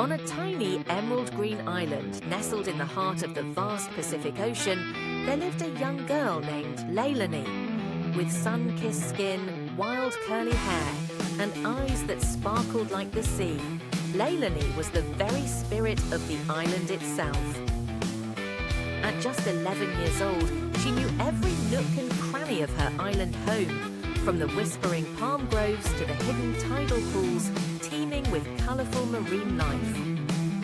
On a tiny emerald green island nestled in the heart of the vast Pacific Ocean, there lived a young girl named Leilani. With sun-kissed skin, wild curly hair, and eyes that sparkled like the sea, Leilani was the very spirit of the island itself. At just 11 years old, she knew every nook and cranny of her island home, from the whispering palm groves to the hidden tidal pools teeming with colourful marine life.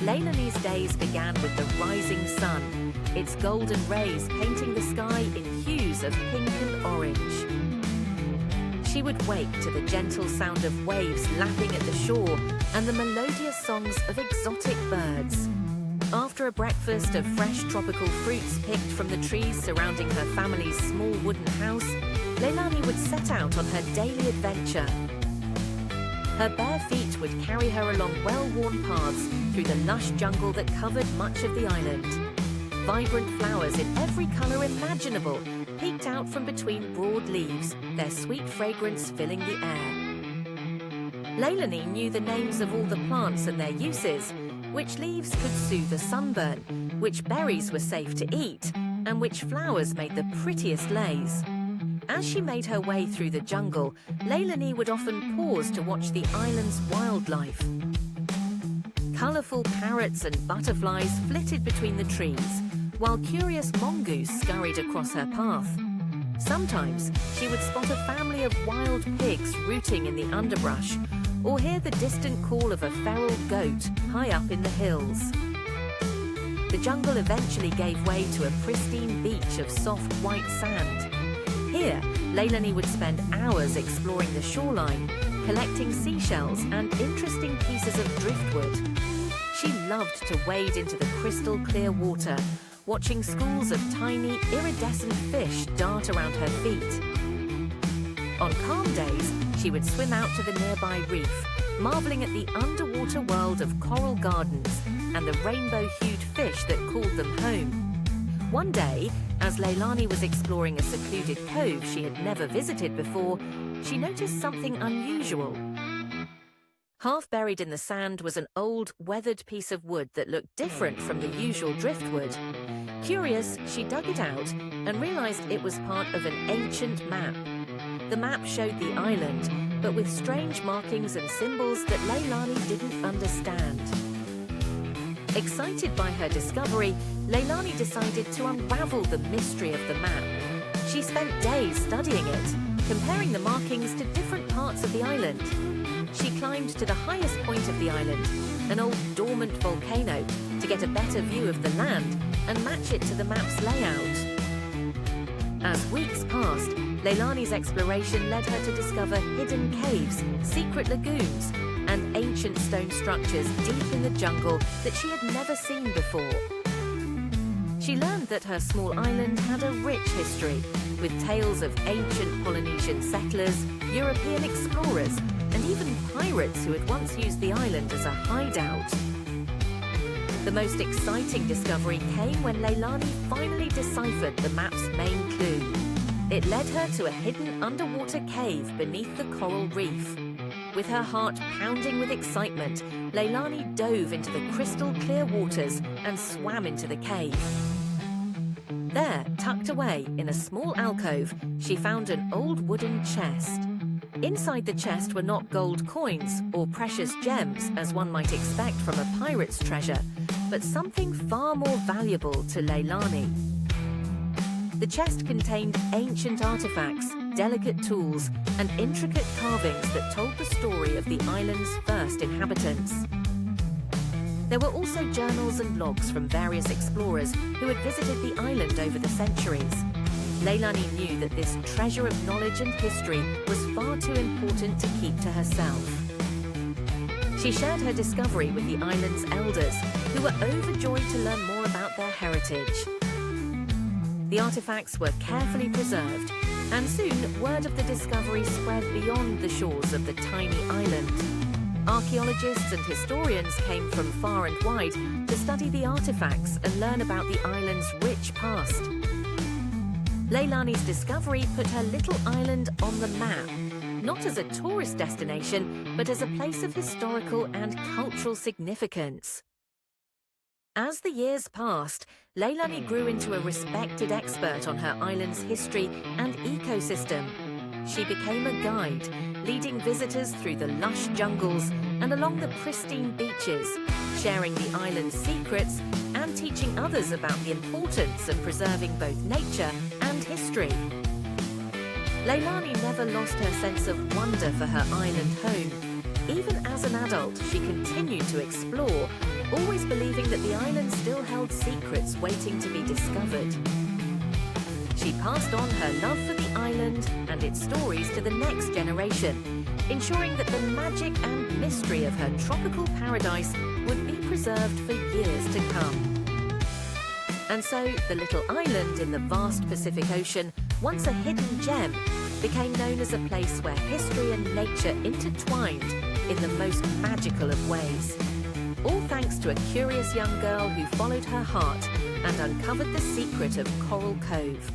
Leilani's days began with the rising sun, its golden rays painting the sky in hues of pink and orange. She would wake to the gentle sound of waves lapping at the shore and the melodious songs of exotic birds. After a breakfast of fresh tropical fruits picked from the trees surrounding her family's small wooden house, Leilani would set out on her daily adventure. Her bare feet would carry her along well-worn paths through the lush jungle that covered much of the island. Vibrant flowers in every colour imaginable peeked out from between broad leaves, their sweet fragrance filling the air. Leilani knew the names of all the plants and their uses, which leaves could soothe a sunburn, which berries were safe to eat, and which flowers made the prettiest leis. As she made her way through the jungle, Leilani would often pause to watch the island's wildlife. Colourful parrots and butterflies flitted between the trees, while curious mongoose scurried across her path. Sometimes she would spot a family of wild pigs rooting in the underbrush, or hear the distant call of a feral goat high up in the hills. The jungle eventually gave way to a pristine beach of soft white sand. Here, Leilani would spend hours exploring the shoreline, collecting seashells and interesting pieces of driftwood. She loved to wade into the crystal clear water, watching schools of tiny, iridescent fish dart around her feet. On calm days, she would swim out to the nearby reef, marveling at the underwater world of coral gardens and the rainbow-hued fish that called them home. One day, as Leilani was exploring a secluded cove she had never visited before, she noticed something unusual. Half buried in the sand was an old, weathered piece of wood that looked different from the usual driftwood. Curious, she dug it out and realized it was part of an ancient map. The map showed the island, but with strange markings and symbols that Leilani didn't understand. Excited by her discovery, Leilani decided to unravel the mystery of the map. She spent days studying it, comparing the markings to different parts of the island. She climbed to the highest point of the island, an old dormant volcano, to get a better view of the land and match it to the map's layout. As weeks passed, Leilani's exploration led her to discover hidden caves, secret lagoons, and ancient stone structures deep in the jungle that she had never seen before. She learned that her small island had a rich history, with tales of ancient Polynesian settlers, European explorers, and even pirates who had once used the island as a hideout. The most exciting discovery came when Leilani finally deciphered the map's main clue. It led her to a hidden underwater cave beneath the coral reef. With her heart pounding with excitement, Leilani dove into the crystal clear waters and swam into the cave. There, tucked away in a small alcove, she found an old wooden chest. Inside the chest were not gold coins or precious gems, as one might expect from a pirate's treasure, but something far more valuable to Leilani. The chest contained ancient artifacts, delicate tools, and intricate carvings that told the story of the island's first inhabitants. There were also journals and logs from various explorers who had visited the island over the centuries. Leilani knew that this treasure of knowledge and history was far too important to keep to herself. She shared her discovery with the island's elders, who were overjoyed to learn more about their heritage. The artifacts were carefully preserved, and soon word of the discovery spread beyond the shores of the tiny island. Archaeologists and historians came from far and wide to study the artifacts and learn about the island's rich past. Leilani's discovery put her little island on the map, not as a tourist destination, but as a place of historical and cultural significance. As the years passed, Leilani grew into a respected expert on her island's history and ecosystem. She became a guide, leading visitors through the lush jungles and along the pristine beaches, sharing the island's secrets and teaching others about the importance of preserving both nature and history. Leilani never lost her sense of wonder for her island home. Even as an adult, she continued to explore, always believing that the island still held secrets waiting to be discovered. She passed on her love for the island and its stories to the next generation, ensuring that the magic and mystery of her tropical paradise would be preserved for years to come. And so, the little island in the vast Pacific Ocean, once a hidden gem, became known as a place where history and nature intertwined in the most magical of ways. All thanks to a curious young girl who followed her heart and uncovered the secret of Coral Cove.